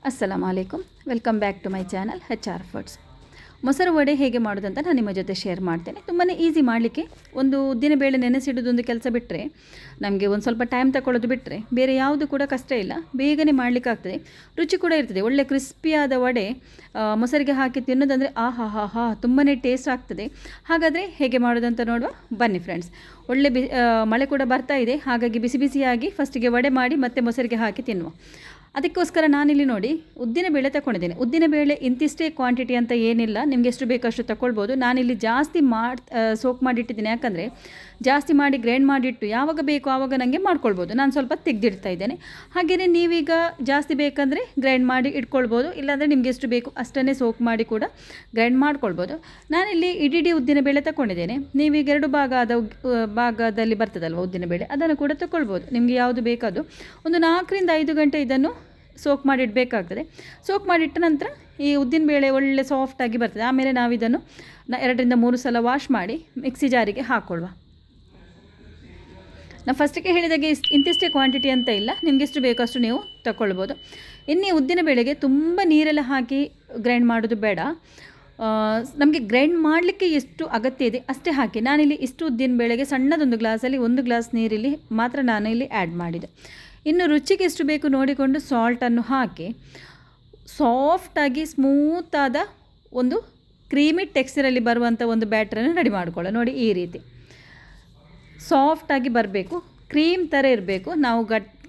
ಅಸ್ಸಲಾಮು ಅಲೈಕುಮ್. Welcome back to my channel HR foods. ಮೊಸರು ವಡೆ ಹೇಗೆ ಮಾಡೋದಂತ ನಾನು ನಿಮ್ಮ ಜೊತೆ ಶೇರ್ ಮಾಡ್ತೇನೆ. ತುಂಬಾ ಈಸಿ ಮಾಡಲಿಕ್ಕೆ. ಒಂದು ಉದ್ದಿನ ಬೇಳೆ ನೆನೆಸಿಡೋದೊಂದು ಕೆಲಸ ಬಿಟ್ಟರೆ, ನಮಗೆ ಒಂದು ಸ್ವಲ್ಪ ಟೈಮ್ ತಗೊಳ್ಳೋದು ಬಿಟ್ಟರೆ ಬೇರೆ ಯಾವುದು ಕೂಡ ಕಷ್ಟ ಇಲ್ಲ. ಬೇಗನೆ ಮಾಡಲಿಕ್ಕಾಗ್ತದೆ, ರುಚಿ ಕೂಡ ಇರ್ತದೆ. ಒಳ್ಳೆ ಕ್ರಿಸ್ಪಿಯಾದ ವಡೆ ಮೊಸರಿಗೆ ಹಾಕಿ ತಿನ್ನೋದಂದರೆ ಆಹಾ ತುಂಬಾ ಟೇಸ್ಟ್ ಆಗ್ತದೆ. ಹಾಗಾದರೆ ಹೇಗೆ ಮಾಡೋದಂತ ನೋಡುವ ಬನ್ನಿ ಫ್ರೆಂಡ್ಸ್. ಒಳ್ಳೆ ಮಳೆ ಕೂಡ ಬರ್ತಾ ಇದೆ, ಹಾಗಾಗಿ ಬಿಸಿ ಬಿಸಿಯಾಗಿ ಫಸ್ಟಿಗೆ ವಡೆ ಮಾಡಿ ಮತ್ತೆ ಮೊಸರಿಗೆ ಹಾಕಿ ತಿನ್ನುವ. ಅದಕ್ಕೋಸ್ಕರ ನಾನಿಲ್ಲಿ ನೋಡಿ ಉದ್ದಿನ ಬೇಳೆ ತಗೊಂಡಿದ್ದೇನೆ. ಉದ್ದಿನ ಬೇಳೆ ಇಂತಿಷ್ಟೇ ಕ್ವಾಂಟಿಟಿ ಅಂತ ಏನಿಲ್ಲ, ನಿಮಗೆ ಎಷ್ಟು ಬೇಕಷ್ಟು ತಗೊಳ್ಬೋದು. ನಾನಿಲ್ಲಿ ಜಾಸ್ತಿ ಸೋಕ್ ಮಾಡಿಟ್ಟಿದ್ದೀನಿ, ಯಾಕಂದರೆ ಜಾಸ್ತಿ ಮಾಡಿ ಗ್ರೈಂಡ್ ಮಾಡಿಟ್ಟು ಯಾವಾಗ ಬೇಕು ಆವಾಗ ನನಗೆ ಮಾಡ್ಕೊಳ್ಬೋದು. ನಾನು ಸ್ವಲ್ಪ ತೆಗೆದಿಡ್ತಾ ಇದ್ದೇನೆ. ಹಾಗೆಯೇ ನೀವೀಗ ಜಾಸ್ತಿ ಬೇಕಂದರೆ ಗ್ರೈಂಡ್ ಮಾಡಿ ಇಟ್ಕೊಳ್ಬೋದು, ಇಲ್ಲಾಂದರೆ ನಿಮಗೆ ಎಷ್ಟು ಬೇಕು ಅಷ್ಟನ್ನೇ ಸೋಕ್ ಮಾಡಿ ಕೂಡ ಗ್ರೈಂಡ್ ಮಾಡ್ಕೊಳ್ಬೋದು. ನಾನಿಲ್ಲಿ ಇಡೀ ಉದ್ದಿನ ಬೇಳೆ ತಗೊಂಡಿದ್ದೇನೆ. ನೀವೀಗ 2 ಭಾಗದಲ್ಲಿ ಬರ್ತದಲ್ವ ಉದ್ದಿನ ಬೇಳೆ, ಅದನ್ನು ಕೂಡ ತಗೊಳ್ಬೋದು. ನಿಮಗೆ ಯಾವುದು ಬೇಕಾದು ಒಂದು 4 ರಿಂದ 5 ಗಂಟೆ ಇದನ್ನು ಸೋಕ್ ಮಾಡಿ ಇಡಬೇಕಾಗ್ತದೆ. ಸೋಕ್ ಮಾಡಿಟ್ಟ ನಂತರ ಈ ಉದ್ದಿನ ಬೇಳೆ ಒಳ್ಳೆ ಸಾಫ್ಟಾಗಿ ಬರ್ತದೆ. ಆಮೇಲೆ ನಾವು ಇದನ್ನು 2 ರಿಂದ 3 ಸಲ ವಾಶ್ ಮಾಡಿ ಮಿಕ್ಸಿ ಜಾರಿಗೆ ಹಾಕ್ಕೊಳ್ಳುವ. ನಾನು ಫಸ್ಟಿಗೆ ಹೇಳಿದಾಗೆ ಇಂತಿಷ್ಟೇ ಕ್ವಾಂಟಿಟಿ ಅಂತ ಇಲ್ಲ, ನಿಮಗೆ ಎಷ್ಟು ಬೇಕಷ್ಟು ನೀವು ತಗೊಳ್ಬೋದು. ಇನ್ನು ಉದ್ದಿನ ಬೇಳೆಗೆ ತುಂಬ ನೀರೆಲ್ಲ ಹಾಕಿ ಗ್ರೈಂಡ್ ಮಾಡೋದು ಬೇಡ. ನಮಗೆ ಗ್ರೈಂಡ್ ಮಾಡಲಿಕ್ಕೆ ಎಷ್ಟು ಅಗತ್ಯ ಇದೆ ಅಷ್ಟೇ ಹಾಕಿ. ನಾನಿಲ್ಲಿ ಇಷ್ಟು ಉದ್ದಿನ ಬೇಳೆಗೆ ಸಣ್ಣದೊಂದು ಗ್ಲಾಸಲ್ಲಿ 1 ಗ್ಲಾಸ್ ನೀರಿಲ್ಲಿ ಮಾತ್ರ ನಾನು ಇಲ್ಲಿ ಆ್ಯಡ್ ಮಾಡಿದೆ. ಇನ್ನು ರುಚಿಗೆ ಎಷ್ಟು ಬೇಕು ನೋಡಿಕೊಂಡು ಸಾಲ್ಟನ್ನು ಹಾಕಿ ಸಾಫ್ಟಾಗಿ ಸ್ಮೂತಾದ ಒಂದು ಕ್ರೀಮಿ ಟೆಕ್ಸ್ಚರಲ್ಲಿ ಬರುವಂಥ ಒಂದು ಬ್ಯಾಟ್ರನ್ನು ರೆಡಿ ಮಾಡಿಕೊಳ್ಳೋ. ನೋಡಿ ಈ ರೀತಿ ಸಾಫ್ಟಾಗಿ ಬರಬೇಕು, ಕ್ರೀಮ್ ಥರ ಇರಬೇಕು ನಾವು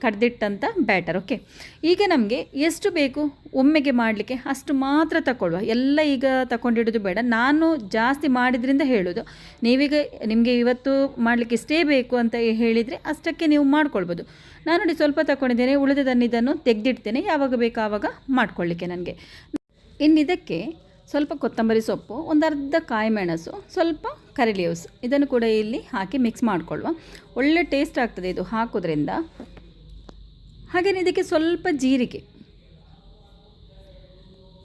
ಕಡ್ದಿಟ್ಟಂಥ ಬ್ಯಾಟರ್. ಓಕೆ, ಈಗ ನಮಗೆ ಎಷ್ಟು ಬೇಕು ಒಮ್ಮೆಗೆ ಮಾಡಲಿಕ್ಕೆ ಅಷ್ಟು ಮಾತ್ರ ತಗೊಳ್ಳುವ. ಎಲ್ಲ ಈಗ ತಗೊಂಡಿಡೋದು ಬೇಡ. ನಾನು ಜಾಸ್ತಿ ಮಾಡಿದ್ರಿಂದ ಹೇಳೋದು, ನೀವೀಗ ನಿಮಗೆ ಇವತ್ತು ಮಾಡಲಿಕ್ಕೆ ಇಷ್ಟೇ ಬೇಕು ಅಂತ ಹೇಳಿದರೆ ಅಷ್ಟಕ್ಕೆ ನೀವು ಮಾಡ್ಕೊಳ್ಬೋದು. ನಾನು ನೋಡಿ ಸ್ವಲ್ಪ ತಗೊಂಡಿದ್ದೇನೆ, ಉಳಿದದನ್ನು ಇದನ್ನು ತೆಗೆದಿಡ್ತೇನೆ, ಯಾವಾಗ ಬೇಕು ಆವಾಗ ಮಾಡ್ಕೊಳ್ಳಿಕ್ಕೆ ನನಗೆ. ಇನ್ನಿದಕ್ಕೆ ಸ್ವಲ್ಪ ಕೊತ್ತಂಬರಿ ಸೊಪ್ಪು, ಒಂದು ಅರ್ಧ ಕಾಯಿ ಮೆಣಸು, ಸ್ವಲ್ಪ ಕರಿ ಲೀವ್ಸ್, ಇದನ್ನು ಕೂಡ ಇಲ್ಲಿ ಹಾಕಿ ಮಿಕ್ಸ್ ಮಾಡಿಕೊಳ್ಳುವ. ಒಳ್ಳೆ ಟೇಸ್ಟ್ ಆಗ್ತದೆ ಇದು ಹಾಕೋದ್ರಿಂದ. ಹಾಗೆಯೇ ಇದಕ್ಕೆ ಸ್ವಲ್ಪ ಜೀರಿಗೆ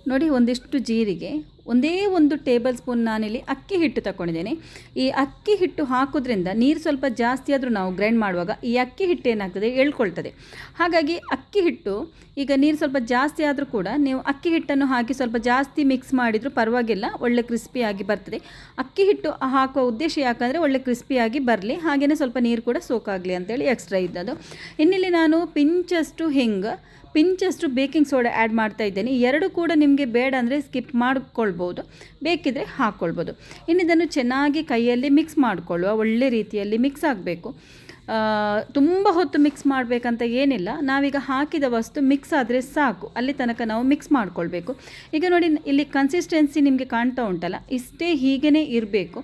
ನೋಡಿ, ಒಂದಿಷ್ಟು ಜೀರಿಗೆ, ಒಂದೇ 1 ಟೇಬಲ್ ಸ್ಪೂನ್ ನಾನಿಲ್ಲಿ ಅಕ್ಕಿ ಹಿಟ್ಟು ತಗೊಂಡಿದ್ದೇನೆ. ಈ ಅಕ್ಕಿ ಹಿಟ್ಟು ಹಾಕೋದ್ರಿಂದ ನೀರು ಸ್ವಲ್ಪ ಜಾಸ್ತಿ ಆದರೂ ನಾವು ಗ್ರೈಂಡ್ ಮಾಡುವಾಗ ಈ ಅಕ್ಕಿ ಹಿಟ್ಟು ಏನಾಗ್ತದೆ ಎಳ್ಕೊಳ್ತದೆ. ಹಾಗಾಗಿ ಅಕ್ಕಿ ಹಿಟ್ಟು ಈಗ ನೀರು ಸ್ವಲ್ಪ ಜಾಸ್ತಿ ಆದರೂ ಕೂಡ ನೀವು ಅಕ್ಕಿ ಹಿಟ್ಟನ್ನು ಹಾಕಿ ಸ್ವಲ್ಪ ಜಾಸ್ತಿ ಮಿಕ್ಸ್ ಮಾಡಿದರೂ ಪರವಾಗಿಲ್ಲ, ಒಳ್ಳೆ ಕ್ರಿಸ್ಪಿಯಾಗಿ ಬರ್ತದೆ. ಅಕ್ಕಿ ಹಿಟ್ಟು ಹಾಕುವ ಉದ್ದೇಶ ಯಾಕಂದರೆ ಒಳ್ಳೆ ಕ್ರಿಸ್ಪಿಯಾಗಿ ಬರಲಿ, ಹಾಗೆಯೇ ಸ್ವಲ್ಪ ನೀರು ಕೂಡ ಸೋಕಾಗಲಿ ಅಂತೇಳಿ ಎಕ್ಸ್ಟ್ರಾ ಇದ್ದದ್ದು. ಇನ್ನಿಲ್ಲಿ ನಾನು ಪಿಂಚಷ್ಟು ಬೇಕಿಂಗ್ ಸೋಡಾ ಆ್ಯಡ್ ಮಾಡ್ತಾ ಇದ್ದೇನೆ. 2 ಕೂಡ ನಿಮಗೆ ಬೇಡ ಅಂದರೆ ಸ್ಕಿಪ್ ಮಾಡಿಕೊಳ್ಬೋದು, ಬೇಕಿದ್ರೆ ಹಾಕ್ಕೊಳ್ಬೋದು. ಇನ್ನಿದನ್ನು ಚೆನ್ನಾಗಿ ಕೈಯಲ್ಲಿ ಮಿಕ್ಸ್ ಮಾಡಿಕೊಳ್ಳುವ. ಒಳ್ಳೆ ರೀತಿಯಲ್ಲಿ ಮಿಕ್ಸ್ ಆಗಬೇಕು. ತುಂಬ ಹೊತ್ತು ಮಿಕ್ಸ್ ಮಾಡಬೇಕಂತ ಏನಿಲ್ಲ, ನಾವೀಗ ಹಾಕಿದ ವಸ್ತು ಮಿಕ್ಸ್ ಆದರೆ ಸಾಕು, ಅಲ್ಲಿ ತನಕ ನಾವು ಮಿಕ್ಸ್ ಮಾಡಿಕೊಳ್ಬೇಕು. ಈಗ ನೋಡಿ ಇಲ್ಲಿ ಕನ್ಸಿಸ್ಟೆನ್ಸಿ ನಿಮಗೆ ಕಾಣ್ತಾ ಉಂಟಲ್ಲ, ಇಷ್ಟೇ ಹೀಗೇ ಇರಬೇಕು.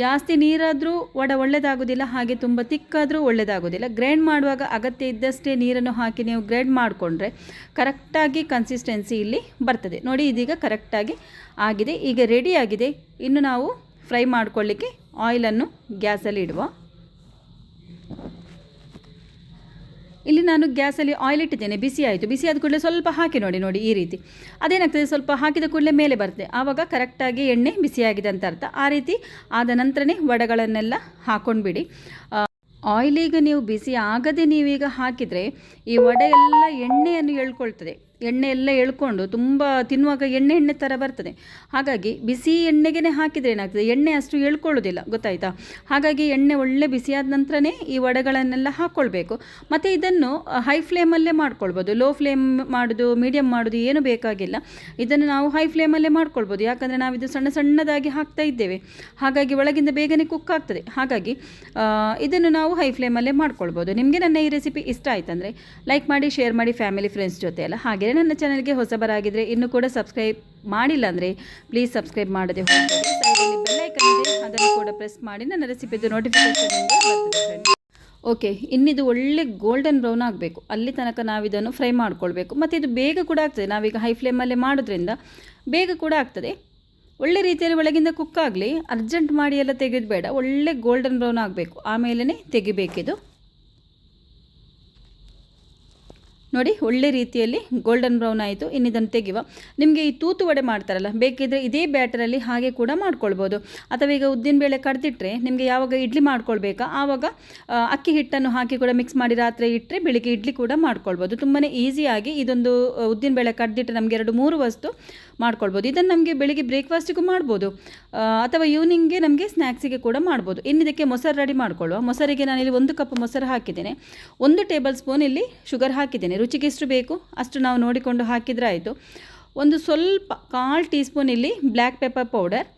ಜಾಸ್ತಿ ನೀರಾದರೂ ಒಳ್ಳೆಯದಾಗೋದಿಲ್ಲ, ಹಾಗೆ ತುಂಬ ತಿಕ್ಕಾದರೂ ಒಳ್ಳೆಯದಾಗೋದಿಲ್ಲ. ಗ್ರೈಂಡ್ ಮಾಡುವಾಗ ಅಗತ್ಯ ಇದ್ದಷ್ಟೇ ನೀರನ್ನು ಹಾಕಿ ನೀವು ಗ್ರೈಂಡ್ ಮಾಡಿಕೊಂಡ್ರೆ ಕರೆಕ್ಟಾಗಿ ಕನ್ಸಿಸ್ಟೆನ್ಸಿ ಇಲ್ಲಿ ಬರ್ತದೆ. ನೋಡಿ ಇದೀಗ ಕರೆಕ್ಟಾಗಿ ಆಗಿದೆ, ಈಗ ರೆಡಿ ಆಗಿದೆ. ಇನ್ನು ನಾವು ಫ್ರೈ ಮಾಡಿಕೊಳ್ಳಿಕ್ಕೆ ಆಯಿಲನ್ನು ಗ್ಯಾಸಲ್ಲಿ ಇಡುವ. ಇಲ್ಲಿ ನಾನು ಗ್ಯಾಸಲ್ಲಿ ಆಯಿಲ್ ಇಟ್ಟಿದ್ದೇನೆ, ಬಿಸಿ ಆಯಿತು. ಬಿಸಿ ಆದ ಕೂಡಲೇ ಸ್ವಲ್ಪ ಹಾಕಿ ನೋಡಿ ಈ ರೀತಿ. ಅದೇನಾಗ್ತದೆ, ಸ್ವಲ್ಪ ಹಾಕಿದ ಕೂಡಲೇ ಮೇಲೆ ಬರ್ತದೆ, ಆವಾಗ ಕರೆಕ್ಟಾಗಿ ಎಣ್ಣೆ ಬಿಸಿಯಾಗಿದೆ ಅಂತ ಅರ್ಥ. ಆ ರೀತಿ ಆದ ನಂತರನೇ ವಡೆಗಳನ್ನೆಲ್ಲ ಹಾಕ್ಕೊಂಡ್ಬಿಡಿ. ಆಯಿಲಿಗೆ ನೀವು ಬಿಸಿ ಆಗದೆ ನೀವೀಗ ಹಾಕಿದರೆ ಈ ವಡೆ ಎಲ್ಲ ಎಣ್ಣೆಯನ್ನು ಎಳ್ಕೊಳ್ತದೆ. ಎಣ್ಣೆ ಎಲ್ಲ ಎಳ್ಕೊಂಡು ತುಂಬ ತಿನ್ನುವಾಗ ಎಣ್ಣೆ ಥರ ಬರ್ತದೆ. ಹಾಗಾಗಿ ಬಿಸಿ ಎಣ್ಣೆಗೆ ಹಾಕಿದರೆ ಏನಾಗ್ತದೆ, ಎಣ್ಣೆ ಅಷ್ಟು ಎಳ್ಕೊಳ್ಳೋದಿಲ್ಲ, ಗೊತ್ತಾಯ್ತಾ? ಹಾಗಾಗಿ ಎಣ್ಣೆ ಒಳ್ಳೆ ಬಿಸಿಯಾದ ನಂತರನೇ ಈ ವಡೆಗಳನ್ನೆಲ್ಲ ಹಾಕ್ಕೊಳ್ಬೇಕು. ಮತ್ತು ಇದನ್ನು ಹೈ ಫ್ಲೇಮಲ್ಲೇ ಮಾಡ್ಕೊಳ್ಬೋದು, ಲೋ ಫ್ಲೇಮ್ ಮಾಡೋದು ಮೀಡಿಯಮ್ ಮಾಡೋದು ಏನು ಬೇಕಾಗಿಲ್ಲ. ಇದನ್ನು ನಾವು ಹೈ ಫ್ಲೇಮಲ್ಲೇ ಮಾಡ್ಕೊಳ್ಬೋದು, ಯಾಕಂದರೆ ನಾವಿದು ಸಣ್ಣದಾಗಿ ಹಾಕ್ತಾ ಇದ್ದೇವೆ, ಹಾಗಾಗಿ ಒಳಗಿಂದ ಬೇಗನೆ ಕುಕ್ ಆಗ್ತದೆ. ಹಾಗಾಗಿ ಇದನ್ನು ನಾವು ಹೈ ಫ್ಲೇಮಲ್ಲೇ ಮಾಡ್ಕೊಳ್ಬೋದು. ನಿಮಗೆ ನನ್ನ ಈ ರೆಸಿಪಿ ಇಷ್ಟ ಆಯ್ತಂದರೆ ಲೈಕ್ ಮಾಡಿ, ಶೇರ್ ಮಾಡಿ ಫ್ಯಾಮಿಲಿ ಫ್ರೆಂಡ್ಸ್ ಜೊತೆ ಎಲ್ಲ. ಹಾಗೆ ನನ್ನ ಚಾನಲ್ಗೆ ಹೊಸಬರಾಗಿದ್ದರೆ ಇನ್ನೂ ಕೂಡ ಸಬ್ಸ್ಕ್ರೈಬ್ ಮಾಡಿಲ್ಲ ಅಂದರೆ ಪ್ಲೀಸ್ ಸಬ್ಸ್ಕ್ರೈಬ್ ಮಾಡದೆ ಹೋಗಬೇಡಿ. ಸೈಡಲ್ಲಿ ಬೆಲ್ ಐಕನ್ ಇದೆ, ಅದನ್ನು ಕೂಡ ಪ್ರೆಸ್ ಮಾಡಿ ನನ್ನ ರೆಸಿಪಿದು ನೋಟಿಫಿಕೇಶನ್ ಬರ್ತದೆ. ಓಕೆ, ಇನ್ನಿದು ಒಳ್ಳೆ ಗೋಲ್ಡನ್ ಬ್ರೌನ್ ಆಗಬೇಕು, ಅಲ್ಲಿ ತನಕ ನಾವಿದನ್ನು ಫ್ರೈ ಮಾಡ್ಕೊಳ್ಬೇಕು. ಮತ್ತು ಇದು ಬೇಗ ಕೂಡ ಆಗ್ತದೆ, ನಾವೀಗ ಹೈ ಫ್ಲೇಮಲ್ಲೇ ಮಾಡೋದ್ರಿಂದ ಬೇಗ ಕೂಡ ಆಗ್ತದೆ. ಒಳ್ಳೆ ರೀತಿಯಲ್ಲಿ ಒಳಗಿಂದ ಕುಕ್ ಆಗಲಿ, ಅರ್ಜೆಂಟ್ ಮಾಡಿ ಎಲ್ಲ ತೆಗೆದು ಬೇಡ. ಒಳ್ಳೆ ಗೋಲ್ಡನ್ ಬ್ರೌನ್ ಆಗಬೇಕು, ಆಮೇಲೆ ತೆಗಿಬೇಕಿದು. ನೋಡಿ ಒಳ್ಳೆ ರೀತಿಯಲ್ಲಿ ಗೋಲ್ಡನ್ ಬ್ರೌನ್ ಆಯಿತು. ಇನ್ನು ಇದನ್ನು ತೆಗೆಯುವ. ನಿಮಗೆ ಈ ತೂತು ವಡೆ ಮಾಡ್ತಾರಲ್ಲ, ಬೇಕಿದ್ದರೆ ಇದೇ ಬ್ಯಾಟರಲ್ಲಿ ಹಾಗೆ ಕೂಡ ಮಾಡ್ಕೊಳ್ಬೋದು. ಅಥವಾ ಈಗ ಉದ್ದಿನಬೇಳೆ ಕಡ್ದಿಟ್ಟರೆ ನಿಮಗೆ ಯಾವಾಗ ಇಡ್ಲಿ ಮಾಡ್ಕೊಳ್ಬೇಕಾ ಆವಾಗ ಅಕ್ಕಿ ಹಿಟ್ಟನ್ನು ಹಾಕಿ ಕೂಡ ಮಿಕ್ಸ್ ಮಾಡಿ ರಾತ್ರಿ ಇಟ್ಟರೆ ಬೆಳಿಗ್ಗೆ ಇಡ್ಲಿ ಕೂಡ ಮಾಡ್ಕೊಳ್ಬೋದು. ತುಂಬಾ ಈಸಿಯಾಗಿ ಇದೊಂದು ಉದ್ದಿನಬೇಳೆ ಕಡ್ದಿಟ್ಟರೆ ನಮಗೆ 2-3 ವಸ್ತು ಮಾಡ್ಕೊಳ್ಬೋದು. ಇದನ್ನು ನಮಗೆ ಬೆಳಿಗ್ಗೆ ಬ್ರೇಕ್ಫಾಸ್ಟಿಗೂ ಮಾಡ್ಬೋದು ಅಥವಾ ಈವ್ನಿಂಗ್ಗೆ ನಮಗೆ ಸ್ನ್ಯಾಕ್ಸಿಗೆ ಕೂಡ ಮಾಡ್ಬೋದು. ಇನ್ನಿದಕ್ಕೆ ಮೊಸರು ರೆಡಿ ಮಾಡ್ಕೊಳ್ಳುವ. ಮೊಸರಿಗೆ ನಾನಿಲ್ಲಿ 1 ಕಪ್ ಮೊಸರು ಹಾಕಿದ್ದೇನೆ. 1 ಟೇಬಲ್ ಸ್ಪೂನ್ ಇಲ್ಲಿ ಶುಗರ್ ಹಾಕಿದ್ದೇನೆ. ರುಚಿಗೆ ಎಷ್ಟು ಬೇಕು ಅಷ್ಟು ನಾವು ನೋಡಿಕೊಂಡು ಹಾಕಿದರೆ ಆಯಿತು. ಒಂದು ಸ್ವಲ್ಪ 1/4 ಟೀ ಸ್ಪೂನ್ ಇಲ್ಲಿ ಬ್ಲ್ಯಾಕ್ ಪೆಪ್ಪರ್ ಪೌಡರ್,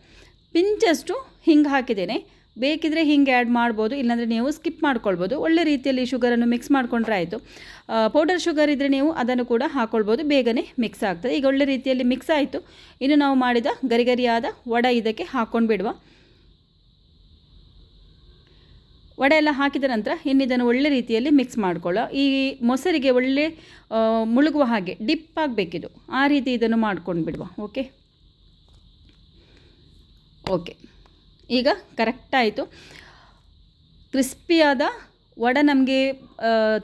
ಪಿಂಚಷ್ಟು ಹಿಂಗೆ ಹಾಕಿದ್ದೇನೆ. ಬೇಕಿದ್ರೆ ಹಿಂಗೆ ಆ್ಯಡ್ ಮಾಡ್ಬೋದು, ಇಲ್ಲಾಂದರೆ ನೀವು ಸ್ಕಿಪ್ ಮಾಡ್ಕೊಳ್ಬೋದು. ಒಳ್ಳೆ ರೀತಿಯಲ್ಲಿ ಶುಗರನ್ನು ಮಿಕ್ಸ್ ಮಾಡ್ಕೊಂಡ್ರೆ ಆಯಿತು. ಪೌಡರ್ ಶುಗರ್ ಇದ್ದರೆ ನೀವು ಅದನ್ನು ಕೂಡ ಹಾಕ್ಕೊಳ್ಬೋದು, ಬೇಗನೆ ಮಿಕ್ಸ್ ಆಗ್ತದೆ. ಈಗ ಒಳ್ಳೆ ರೀತಿಯಲ್ಲಿ ಮಿಕ್ಸ್ ಆಯಿತು. ಇನ್ನು ನಾವು ಮಾಡಿದ ಗರಿಗರಿಯಾದ ವಡೆ ಇದಕ್ಕೆ ಹಾಕ್ಕೊಂಡು ಬಿಡುವ. ವಡೆ ಎಲ್ಲ ಹಾಕಿದ ನಂತರ ಇನ್ನಿದನ್ನು ಒಳ್ಳೆ ರೀತಿಯಲ್ಲಿ ಮಿಕ್ಸ್ ಮಾಡ್ಕೊಳ್ಳೋ. ಈ ಮೊಸರಿಗೆ ಒಳ್ಳೆ ಮುಳುಗುವ ಹಾಗೆ ಡಿಪ್ ಆಗಬೇಕಿದು, ಆ ರೀತಿ ಇದನ್ನು ಮಾಡ್ಕೊಂಡು ಬಿಡುವ. ಓಕೆ ಈಗ ಕರೆಕ್ಟಾಯಿತು. ಕ್ರಿಸ್ಪಿಯಾದ ವಡೆ ನಮಗೆ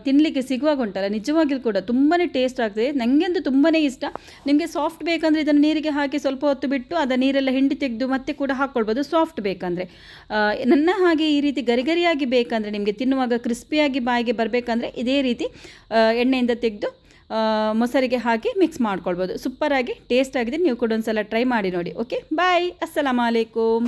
ತಿನ್ನಲಿಕ್ಕೆ ಸಿಗುವಾಗ ಉಂಟಲ್ಲ, ನಿಜವಾಗಿಯೂ ಕೂಡ ತುಂಬಾ ಟೇಸ್ಟ್ ಆಗ್ತದೆ. ನನಗಂತೂ ತುಂಬಾ ಇಷ್ಟ. ನಿಮಗೆ ಸಾಫ್ಟ್ ಬೇಕಂದರೆ ಇದನ್ನು ನೀರಿಗೆ ಹಾಕಿ ಸ್ವಲ್ಪ ಹೊತ್ತು ಬಿಟ್ಟು ಅದ ನೀರೆಲ್ಲ ಹಿಂಡಿ ತೆಗೆದು ಮತ್ತೆ ಕೂಡ ಹಾಕ್ಕೊಳ್ಬೋದು, ಸಾಫ್ಟ್ ಬೇಕಂದರೆ. ನನ್ನ ಹಾಗೆ ಈ ರೀತಿ ಗರಿಗರಿಯಾಗಿ ಬೇಕಂದರೆ, ನಿಮಗೆ ತಿನ್ನುವಾಗ ಕ್ರಿಸ್ಪಿಯಾಗಿ ಬಾಯಿಗೆ ಬರಬೇಕಂದ್ರೆ ಇದೇ ರೀತಿ ಎಣ್ಣೆಯಿಂದ ತೆಗೆದು ಮೊಸರಿಗೆ ಹಾಕಿ ಮಿಕ್ಸ್ ಮಾಡ್ಕೊಳ್ಬೋದು. ಸೂಪರಾಗಿ ಟೇಸ್ಟ್ ಆಗಿದೆ. ನೀವು ಕೂಡ ಒಂದು ಸಲ ಟ್ರೈ ಮಾಡಿ ನೋಡಿ. ಓಕೆ, ಬಾಯ್, ಅಸ್ಸಲಾಮು ಅಲೈಕುಮ್.